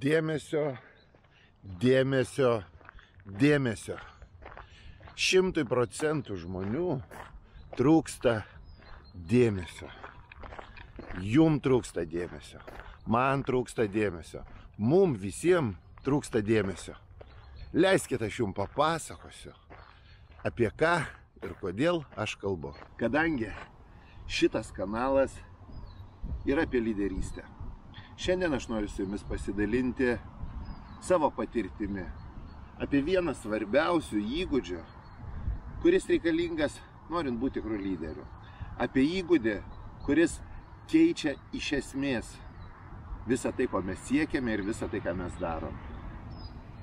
Dėmesio, dėmesio, dėmesio. 100% žmonių trūksta dėmesio. Jum trūksta dėmesio. Man trūksta dėmesio. Mum visiems trūksta dėmesio. Leiskite, aš jums papasakosiu, apie ką ir kodėl aš kalbu. Kadangi šitas kanalas yra apie lyderystę. Šiandien aš noriu su jumis pasidalinti savo patirtimi apie vieną svarbiausių įgūdžių, kuris reikalingas norint būti tikrų lyderių. Apie įgūdį, kuris keičia iš esmės visą tai, ko mes siekiame ir visą tai, ką mes darom.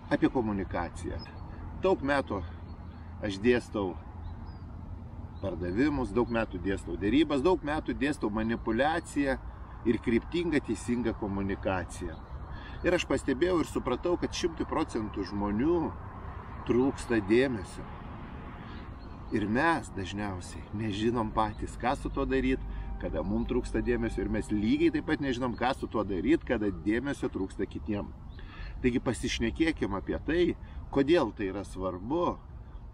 Apie komunikaciją. Daug metų aš dėstau pardavimus, daug metų dėstau derybas, daug metų dėstau manipuliaciją ir kryptingą teisingą komunikaciją. Ir aš pastebėjau ir supratau, kad 100% žmonių trūksta dėmesio. Ir mes dažniausiai nežinom patys, ką su tuo daryti, kada mums trūksta dėmesio. Ir mes lygiai taip pat nežinom, ką su tuo daryti, kada dėmesio trūksta kitiem. Taigi pasišnekėkim apie tai, kodėl tai yra svarbu,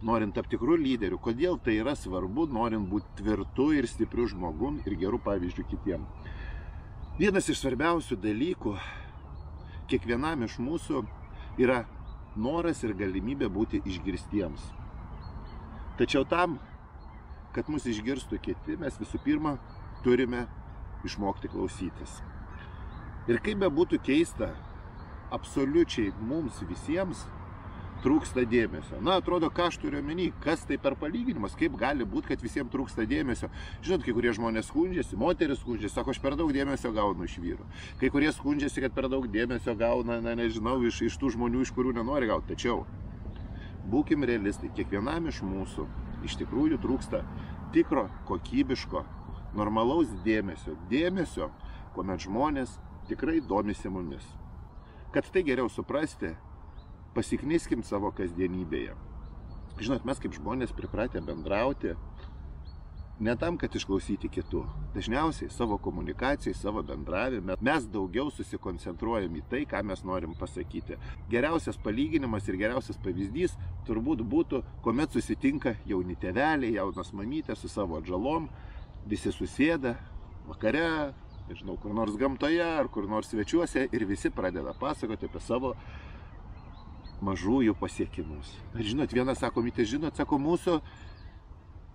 norint tapti tikrų lyderių, kodėl tai yra svarbu, norint būti tvirtu ir stipriu žmogum ir gerų pavyzdžių kitiem. Vienas iš svarbiausių dalykų kiekvienam iš mūsų yra noras ir galimybė būti išgirstiems. Tačiau tam, kad mus išgirstų kiti, mes visų pirma turime išmokti klausytis. Ir kaip bebūtų keista, absoliučiai mums visiems trūksta dėmesio. Na, atrodo, ką aš turiu omeny, kas tai per palyginimas, kaip gali būti, kad visiems trūksta dėmesio. Žinot, kai kurie žmonės skundžiasi, moteris skundžiasi, sako, aš per daug dėmesio gaunu iš vyrų. Kai kurie skundžiasi, kad per daug dėmesio gauna, nežinau, iš tų žmonių, iš kurių nenori gauti. Tačiau, būkim realistai, kiekvienam iš mūsų iš tikrųjų trūksta tikro, kokybiško, normalaus dėmesio. Dėmesio, kuomet žmonės tikrai domisi mumis. Kad tai geriau suprasti, pasikniskim savo kasdienybėje. Žinot, mes kaip žmonės pripratę bendrauti ne tam, kad išklausyti kitų. Dažniausiai savo komunikacijai, savo bendravime mes daugiau susikoncentruojam į tai, ką mes norim pasakyti. Geriausias palyginimas ir geriausias pavyzdys turbūt būtų, kuomet susitinka jauni tėveliai, jaunas mamytės su savo atžalom, visi susėda vakare, nežinau, kur nors gamtoje ar kur nors svečiuose ir visi pradeda pasakoti apie savo mažųjų pasiekimus. Ir žinot, vienas sako, mytė, žinot, sako, mūsų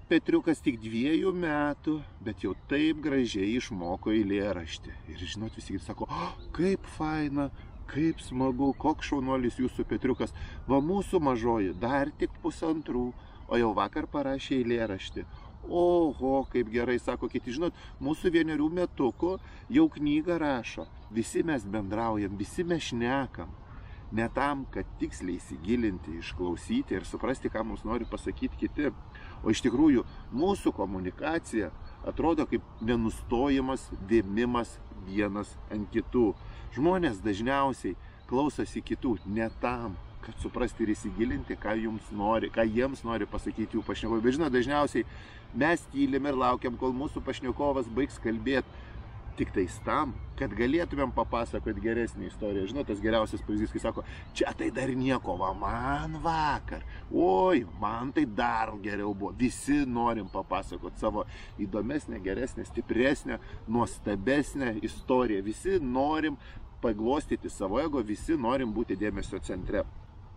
Petriukas tik 2 metų, bet jau taip gražiai išmoko eilėraštį. Ir žinot, visi sako, kaip faina, kaip smagu, koks šaunuolis jūsų Petriukas. Va mūsų mažoji dar tik 1,5, o jau vakar parašė eilėraštį. Oho, kaip gerai, sako kiti, žinot, mūsų 1 metukų jau knygą rašo. Visi mes bendraujam, visi mes šnekam. Ne tam, kad tiksliai įsigilinti, išklausyti ir suprasti, ką mums nori pasakyti kiti. O iš tikrųjų, mūsų komunikacija atrodo kaip nenustojamas vėmimas vienas ant kitų. Žmonės dažniausiai klausosi kitų ne tam, kad suprasti ir įsigilinti, ką jiems nori pasakyti jų pašnekovai. Bet žinot, dažniausiai mes tylim ir laukiam, kol mūsų pašnekovas baigs kalbėti. Tik tais tam, kad galėtumėm papasakoti geresnį istoriją. Žinot, tas geriausias pavyzdys, kai sako, čia tai dar nieko, va man vakar, oi, man tai dar geriau buvo. Visi norim papasakoti savo įdomesnę, geresnę, stipresnę, nuostabesnę istoriją. Visi norim paglostyti savo ego, visi norim būti dėmesio centre.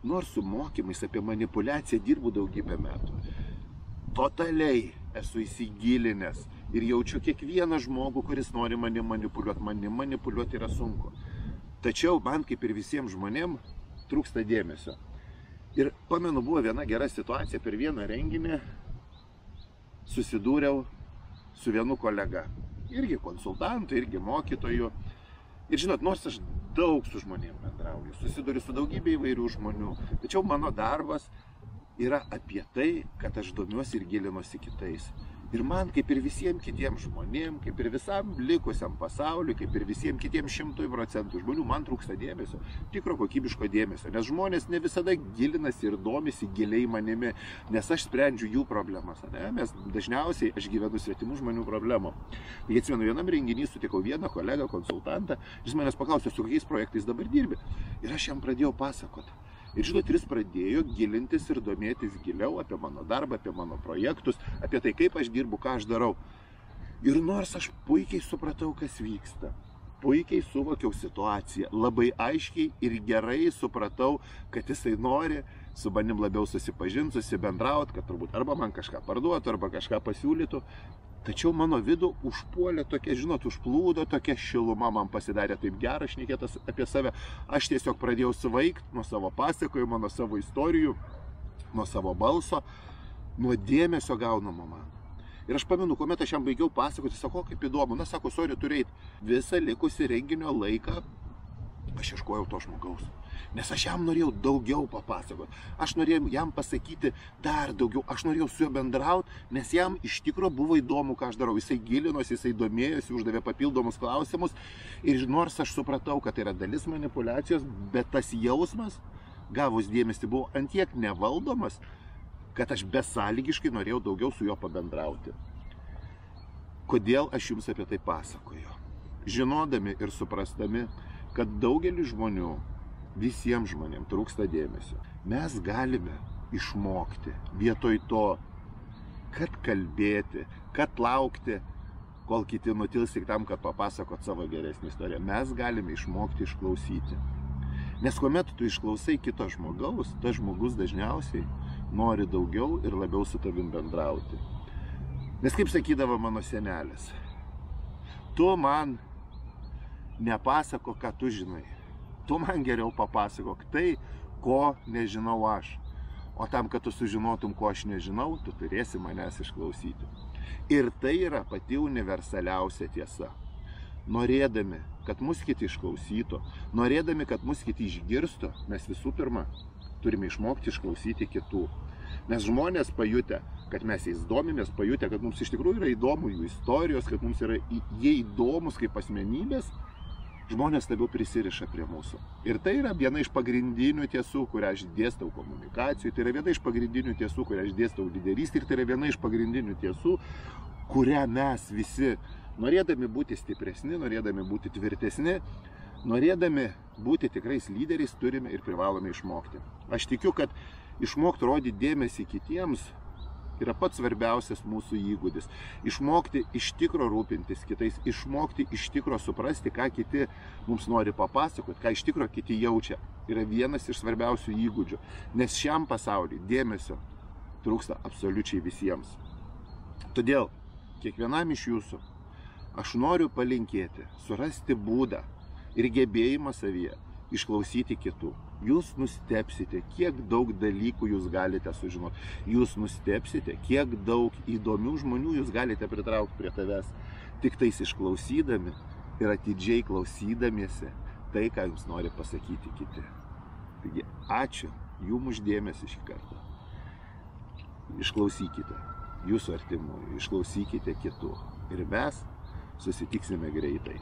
Nors su mokymais apie manipuliaciją dirbu daugybę metų. Totaliai esu įsigilinęs ir jaučiu kiekvieną žmogų, kuris nori mane manipuliuoti. Mane manipuliuoti yra sunku. Tačiau man, kaip ir visiems žmonėms, trūksta dėmesio. Ir pamenu, buvo viena gera situacija. Per vieną renginį susidūriau su vienu kolega. Irgi konsultantu, irgi mokytoju. Ir žinot, nors aš daug su žmonėms bendrauju, susiduriu su daugybė įvairių žmonių. Tačiau mano darbas yra apie tai, kad aš domiuosi ir gilinuosi kitais. Ir man, kaip ir visiems kitiems žmonėms, kaip ir visam likusiam pasauliu, kaip ir visiems kitiems 100% žmonių, man trūksta dėmesio, tikro kokybiško dėmesio. Nes žmonės ne visada gilinasi ir domisi giliai manimi, nes aš sprendžiu jų problemas. Mes dažniausiai, aš gyvenu svetimų žmonių problemom. Tai atsimenu, vienam renginį sutikau vieną kolegą, konsultantą, jis manęs paklausė, su kokiais projektais dabar dirbi. Ir aš jam pradėjau pasakoti. Ir žinot, jis pradėjo gilintis ir domėtis giliau apie mano darbą, apie mano projektus, apie tai, kaip aš dirbu, ką aš darau. Ir nors aš puikiai supratau, kas vyksta, puikiai suvokiau situaciją, labai aiškiai ir gerai supratau, kad jisai nori su manim labiau susipažinti, susibendrauti, kad turbūt arba man kažką parduotų, arba kažką pasiūlytų. Tačiau mano vidų užpuolė tokia, žinot, užplūdo tokia šiluma, man pasidarė taip gera šnekėtas apie save. Aš tiesiog pradėjau suvaikti nuo savo pasakojimo, nuo savo istorijų, nuo savo balso, nuo dėmesio gaunamo man. Ir aš pamenu, kuomet aš jam baigiau pasakoti, sako, kaip įdomu, na, sako, sorry, turiu eiti visą likusį renginio laiką. Aš ieškojau to žmogaus, nes aš jam norėjau daugiau papasakoti, aš norėjau jam pasakyti dar daugiau, aš norėjau su juo bendrauti, nes jam iš tikro buvo įdomu, ką aš darau, jisai gilinosi, jisai domėjosi, uždavė papildomus klausimus ir nors aš supratau, kad tai yra dalis manipulacijos, bet tas jausmas, gavus dėmesį, buvo antiek nevaldomas, kad aš besąlygiškai norėjau daugiau su juo pabendrauti. Kodėl aš jums apie tai pasakoju? Žinodami ir suprastami, kad daugelis žmonių, visiems žmonėms trūksta dėmesio. Mes galime išmokti vietoj to, kad kalbėti, kad laukti, kol kiti nutils tik tam, kad papasakot savo geresnį istoriją. Mes galime išmokti išklausyti. Nes kuomet tu išklausai kito žmogaus, tas žmogus dažniausiai nori daugiau ir labiau su tavim bendrauti. Nes kaip sakydavo mano senelis, tu man nepasako, ką tu žinai. Tu man geriau papasakok tai, ko nežinau aš. O tam, kad tu sužinotum, ko aš nežinau, tu turėsi manęs išklausyti. Ir tai yra pati universaliausia tiesa. Norėdami, kad mus kiti išklausytų, norėdami, kad mus kiti išgirstų, mes visų pirma turime išmokti išklausyti kitų. Nes žmonės pajutę, kad mes jais domimės, pajutę, kad mums iš tikrųjų yra įdomu jų istorijos, kad mums yra jie įdomus kaip asmenybės, žmonės labiau prisiriša prie mūsų. Ir tai yra viena iš pagrindinių tiesų, kurią aš dėstau komunikacijų, tai yra viena iš pagrindinių tiesų, kurią aš dėstau lyderystėje, ir tai yra viena iš pagrindinių tiesų, kurią mes visi, norėdami būti stipresni, norėdami būti tvirtesni, norėdami būti tikrais lyderiais, turime ir privalome išmokti. Aš tikiu, kad išmokti rodyti dėmesį kitiems yra pats svarbiausias mūsų įgūdis. Išmokti iš tikro rūpintis kitais, išmokti iš tikro suprasti, ką kiti mums nori papasakoti, ką iš tikro kiti jaučia, yra vienas iš svarbiausių įgūdžių. Nes šiam pasauliui dėmesio trūksta absoliučiai visiems. Todėl kiekvienam iš jūsų aš noriu palinkėti, surasti būdą ir gebėjimą savyje išklausyti kitų. Jūs nustebsite, kiek daug dalykų jūs galite sužinoti. Jūs nustebsite, kiek daug įdomių žmonių jūs galite pritraukti prie tavęs. Tik tais išklausydami ir atidžiai klausydamiesi tai, ką jums nori pasakyti kiti. Taigi, ačiū jums už dėmesį šį kartą. Išklausykite jūsų artimųjų, išklausykite kitų. Ir mes susitiksime greitai.